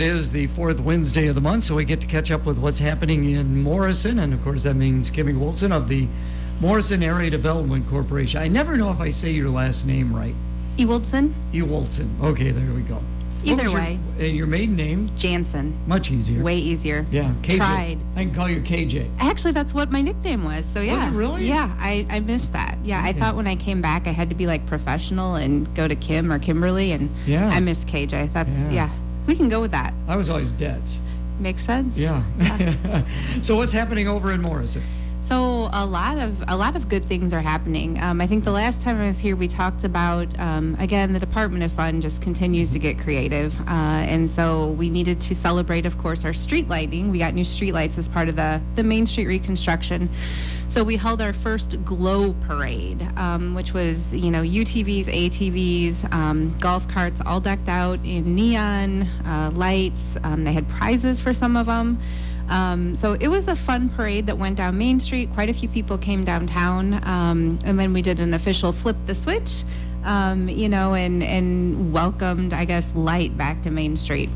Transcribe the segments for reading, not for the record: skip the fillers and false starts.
it is the fourth Wednesday of the month, so we get to catch up with what's happening in Morrison, and of course that means Kim Ewoldsen of the Morrison Area Development Corporation. I never know if I say your last name right. Ewoldsen. Ewoldsen. Okay, there we go. Either way. Your maiden name? Jansen. Much easier. Way easier. Yeah, KJ. Tried. I can call you KJ. Actually, that's what my nickname was. So yeah. Was it really? Yeah, I missed that. Yeah, Okay. I thought when I came back I had to be like professional and go to Kim or Kimberly, and Yeah. I missed KJ. That's Yeah. We can go with that. I was always Debs. Makes sense. Yeah. So what's happening over in Morrison? So a lot of good things are happening. I think the last time I was here, we talked about again, the Department of Fun just continues to get creative, and so we needed to celebrate, of course, our street lighting. We got new street lights as part of the Main Street reconstruction. So we held our first Glow Parade, which was, UTVs, ATVs, golf carts, all decked out in neon lights. They had prizes for some of them. So it was a fun parade that went down Main Street. Quite a few people came downtown, and then we did an official flip the switch, and welcomed, I guess, light back to Main Street.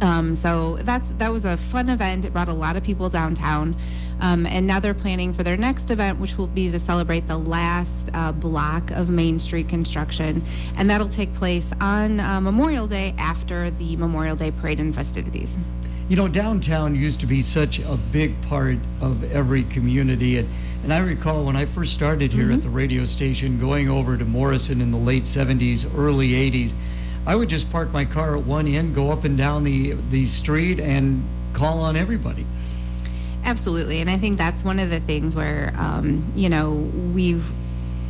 So that was a fun event. It brought a lot of people downtown. And now they're planning for their next event, which will be to celebrate the last block of Main Street construction. And that'll take place on Memorial Day after the Memorial Day parade and festivities. Downtown used to be such a big part of every community. And I recall when I first started here at the radio station, going over to Morrison in the late 70s, early 80s, I would just park my car at one end, go up and down the street, and call on everybody. Absolutely, and I think that's one of the things where,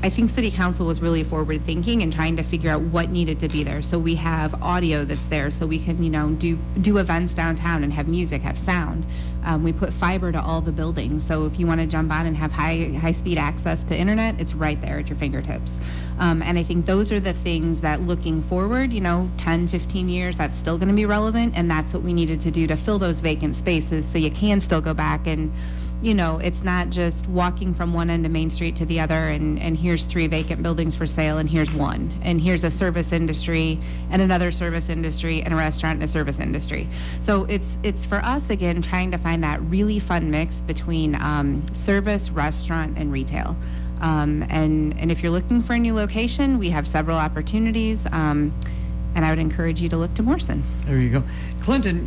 I think City Council was really forward thinking and trying to figure out what needed to be there. So we have audio that's there, so we can, do events downtown and have music, have sound. We put fiber to all the buildings, so if you want to jump on and have high speed access to internet, it's right there at your fingertips. And I think those are the things that, looking forward, 10, 15 years, that's still going to be relevant, and that's what we needed to do to fill those vacant spaces so you can still go back and, it's not just walking from one end of Main Street to the other and here's 3 vacant buildings for sale and here's one. And here's a service industry and another service industry and a restaurant and a service industry. So it's for us, again, trying to find that really fun mix between service, restaurant, and retail. And if you're looking for a new location, we have several opportunities. And I would encourage you to look to Morrison. There you go. Clinton,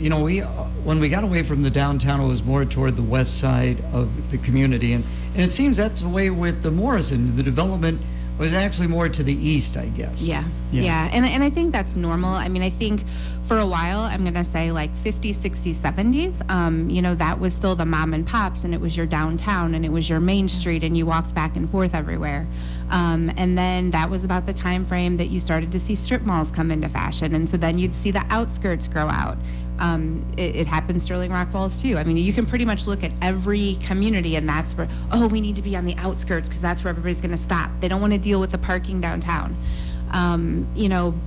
when we got away from the downtown, it was more toward the west side of the community. And it seems that's the way with the Morrison. The development was actually more to the east, I guess. Yeah. And I think that's normal. I mean, I think for a while, I'm going to say like 50s, 60s, 70s, that was still the mom and pops, and it was your downtown, and it was your Main Street, and you walked back and forth everywhere. And then that was about the time frame that you started to see strip malls come into fashion. And so then you'd see the outskirts grow out. It happened in Sterling Rock Falls too. I mean, you can pretty much look at every community, and that's where, we need to be on the outskirts because that's where everybody's going to stop. They don't want to deal with the parking downtown. And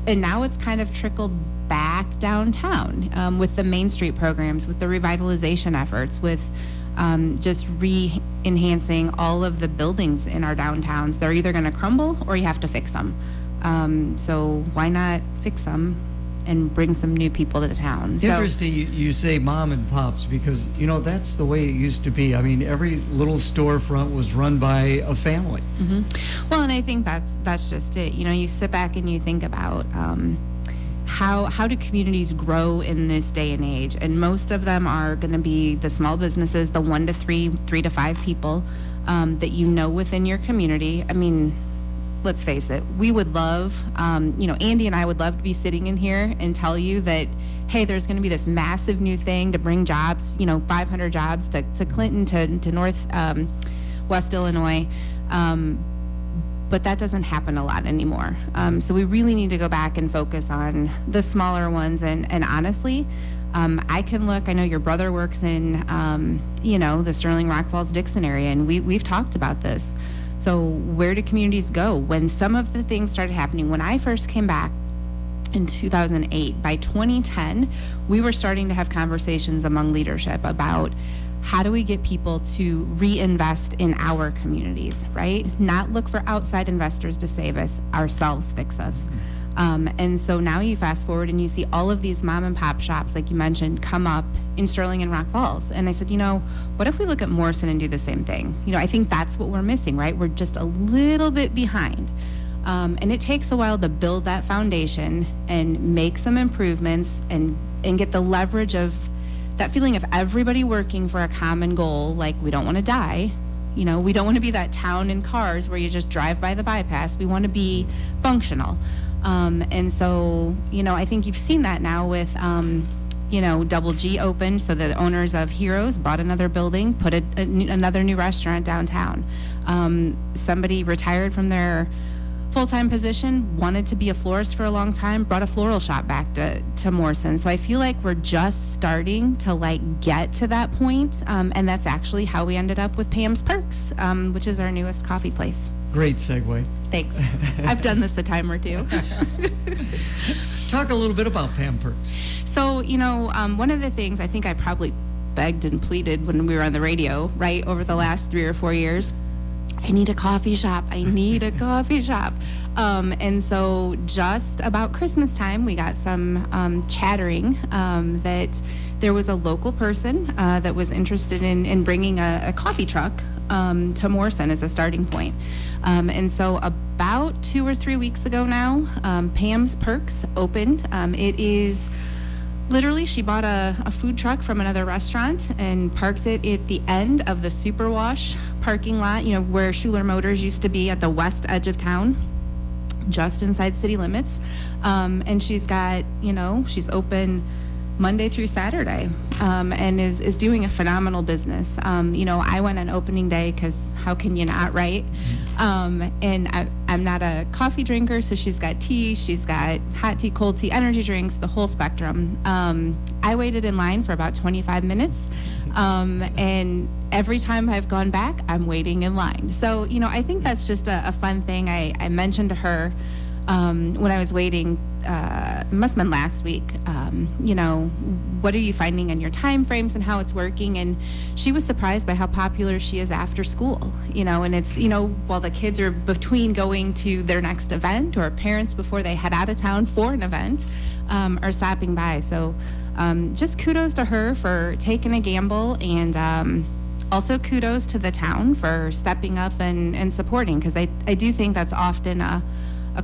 now it's kind of trickled back downtown with the Main Street programs, with the revitalization efforts, with just re-enhancing all of the buildings in our downtowns. They're either going to crumble or you have to fix them. So why not fix them and bring some new people to the town? Interesting you say mom and pops, because, that's the way it used to be. I mean, every little storefront was run by a family. Mm-hmm. Well, and I think that's just it. You sit back and you think about how do communities grow in this day and age? And most of them are going to be the small businesses, the 1 to 3 to 5 people that within your community. I mean, let's face it, we would love, Andy and I would love to be sitting in here and tell you that, hey, there's going to be this massive new thing to bring jobs, 500 jobs to Clinton, to North West Illinois. But that doesn't happen a lot anymore. So we really need to go back and focus on the smaller ones. And honestly, I can look, I know your brother works in, the Sterling Rock Falls Dixon area, and we've talked about this. So where do communities go? When some of the things started happening, when I first came back in 2008, by 2010, we were starting to have conversations among leadership about how do we get people to reinvest in our communities, right? Not look for outside investors to save us, ourselves fix us. And so now you fast forward and you see all of these mom and pop shops, like you mentioned, come up in Sterling and Rock Falls. And I said, what if we look at Morrison and do the same thing? I think that's what we're missing, right? We're just a little bit behind. And it takes a while to build that foundation and make some improvements and get the leverage of that feeling of everybody working for a common goal. Like, we don't want to die. We don't want to be that town in cars where you just drive by the bypass. We want to be functional. And so, I think you've seen that now with, Double G opened, so the owners of Heroes bought another building, put another new restaurant downtown. Somebody retired from their full-time position, wanted to be a florist for a long time, brought a floral shop back to Morrison. So I feel like we're just starting to get to that point, and that's actually how we ended up with Pam's Perks, which is our newest coffee place. Great segue. Thanks. I've done this a time or two. Talk a little bit about Pam Perks. So, one of the things I think I probably begged and pleaded when we were on the radio, right, over the last 3 or 4 years, I need a coffee shop. I need a coffee shop. And so just about Christmas time, we got some chattering that there was a local person that was interested in bringing a coffee truck to Morrison as a starting point. And so about 2 or 3 weeks ago now, Pam's Perks opened. It is literally, she bought a food truck from another restaurant and parked it at the end of the Superwash parking lot, where Schuler Motors used to be at the west edge of town, just inside city limits. And she's got, she's open Monday through Saturday, and is doing a phenomenal business. I went on opening day because how can you not, right? And I'm not a coffee drinker, so she's got tea, she's got hot tea, cold tea, energy drinks, the whole spectrum. I waited in line for about 25 minutes, and every time I've gone back, I'm waiting in line. So, I think that's just a fun thing. I mentioned to her when I was waiting, it must have been last week, what are you finding in your time frames and how it's working? And she was surprised by how popular she is after school, and it's, while the kids are between going to their next event, or parents before they head out of town for an event, are stopping by. So just kudos to her for taking a gamble, and also kudos to the town for stepping up and supporting, because I do think that's often a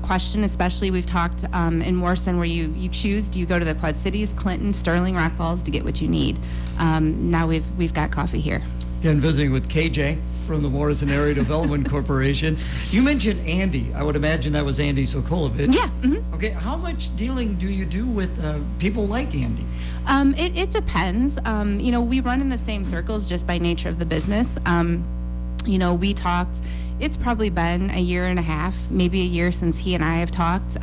question, especially we've talked in Morrison, where you choose, do you go to the Quad Cities, Clinton, Sterling, Rock Falls to get what you need? Now we've got coffee here. Again, visiting with KJ from the Morrison Area Development Corporation. You mentioned Andy. I would imagine that was Andy Sokolovich. Yeah. Mm-hmm. Okay, how much dealing do you do with people like Andy? It depends. We run in the same circles just by nature of the business. We talked, it's probably been a year and a half, maybe a year since he and I have talked.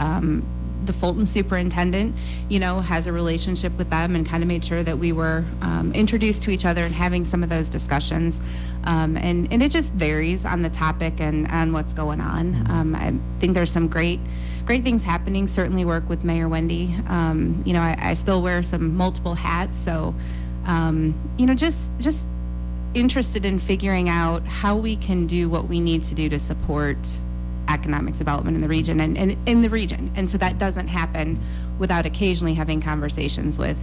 The Fulton superintendent, has a relationship with them and kind of made sure that we were introduced to each other and having some of those discussions. And it just varies on the topic and on what's going on. I think there's some great things happening. Certainly work with Mayor Wendy. I still wear some multiple hats. So, just interested in figuring out how we can do what we need to do to support economic development in the region and in the region. And so that doesn't happen without occasionally having conversations with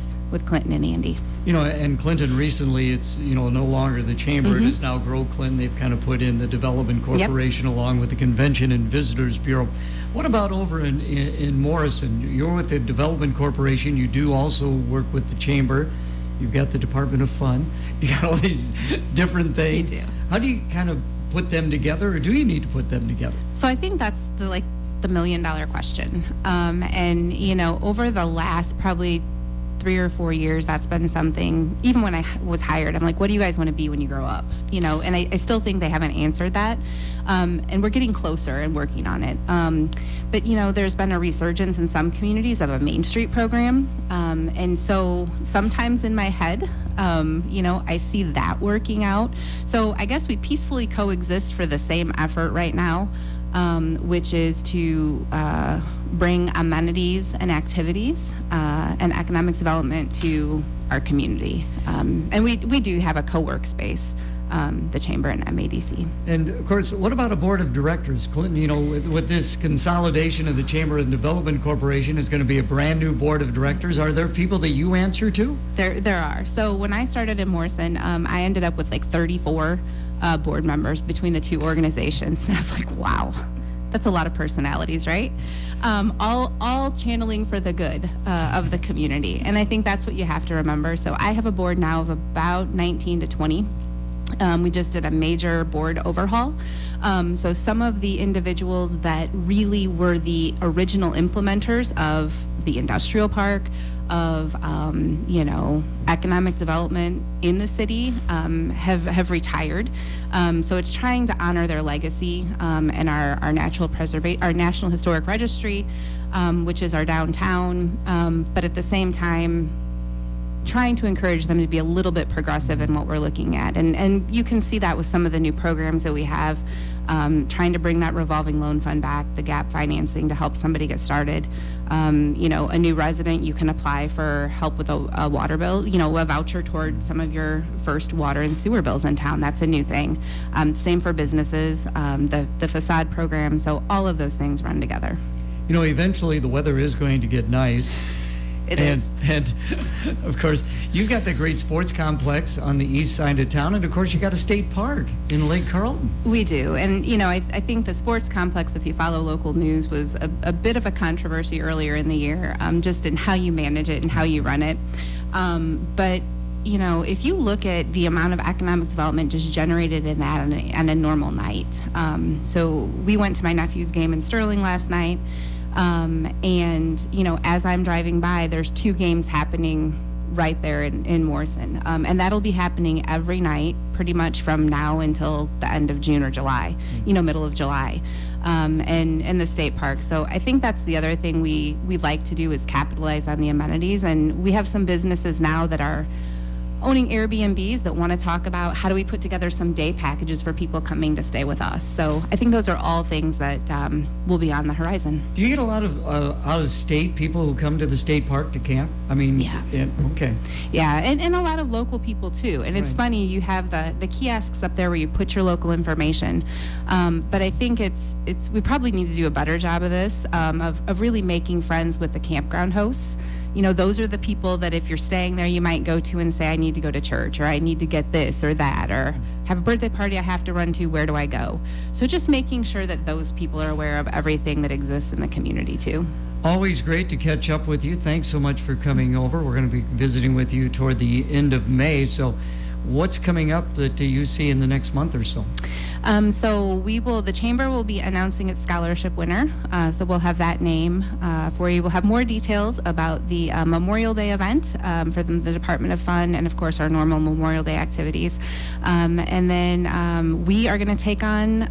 Clinton and Andy. And Clinton recently, it's, no longer the chamber, Mm-hmm. It is now Grow Clinton. They've kind of put in the Development Corporation along with the Convention and Visitors Bureau. What about over in Morrison? You're with the Development Corporation. You do also work with the chamber. You've got the Department of Fun. You got all these different things. You do. How do you kind of put them together, or do you need to put them together? So I think that's the $1 million question. And over the last probably 3 or 4 years, that's been something, even when I was hired, I'm like, what do you guys want to be when you grow up? And I still think they haven't answered that. And we're getting closer and working on it. But there's been a resurgence in some communities of a Main Street program. And so sometimes in my head, I see that working out. So I guess we peacefully coexist for the same effort right now, which is to bring amenities and activities and economic development to our community. And we do have a co-work space the chamber and MADC. And of course, what about a board of directors? Clinton, you know, with this consolidation of the Chamber and Development Corporation, is going to be a brand new board of directors. Are there people that you answer to? There are. So when I started in Morrison, I ended up with like 34 board members between the two organizations. And I was like, wow, that's a lot of personalities, right? All channeling for the good of the community. And I think that's what you have to remember. So I have a board now of about 19 to 20. We just did a major board overhaul. So some of the individuals that really were the original implementers of the industrial park, of economic development in the city, have retired. So it's trying to honor their legacy and our National Historic Registry, which is our downtown, but at the same time trying to encourage them to be a little bit progressive in what we're looking at. And you can see that with some of the new programs that we have, trying to bring that revolving loan fund back, the gap financing to help somebody get started. A new resident, you can apply for help with a water bill, a voucher toward some of your first water and sewer bills in town. That's a new thing. Same for businesses, the facade program. So all of those things run together. Eventually the weather is going to get nice. It is. And of course, you've got the great sports complex on the east side of town, and of course, you got a state park in Lake Carlton. We do, and I think the sports complex, if you follow local news, was a bit of a controversy earlier in the year, just in how you manage it and how you run it. But if you look at the amount of economic development just generated in that on a normal night, so we went to my nephew's game in Sterling last night. As I'm driving by, there's 2 games happening right there in Morrison. And that'll be happening every night, pretty much from now until the end of June or July, middle of July, and the state park. So I think that's the other thing we like to do is capitalize on the amenities. And we have some businesses now that are owning Airbnbs that want to talk about how do we put together some day packages for people coming to stay with us. So I think those are all things that will be on the horizon. Do you get a lot of out-of-state people who come to the state park to camp? Yeah. Okay. Yeah, and a lot of local people too. And it's funny, you have the kiosks up there where you put your local information. But I think we probably need to do a better job of this, of really making friends with the campground hosts. Those are the people that if you're staying there, you might go to and say, I need to go to church, or I need to get this or that, or have a birthday party I have to run to, where do I go? So just making sure that those people are aware of everything that exists in the community too. Always great to catch up with you. Thanks so much for coming over. We're going to be visiting with you toward the end of May. So what's coming up that you see in the next month or so? So the Chamber will be announcing its scholarship winner. So we'll have that name for you. We'll have more details about the Memorial Day event for the Department of Fun, and of course our normal Memorial Day activities. And then we are going to take on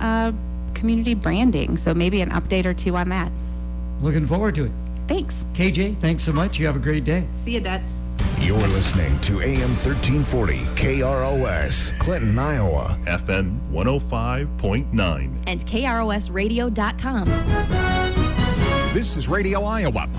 community branding. So maybe an update or 2 on that. Looking forward to it. Thanks. KJ, thanks so much. You have a great day. See you, Dutz. You're listening to AM 1340 KROS, Clinton, Iowa. FM 105.9. And KROSradio.com. This is Radio Iowa.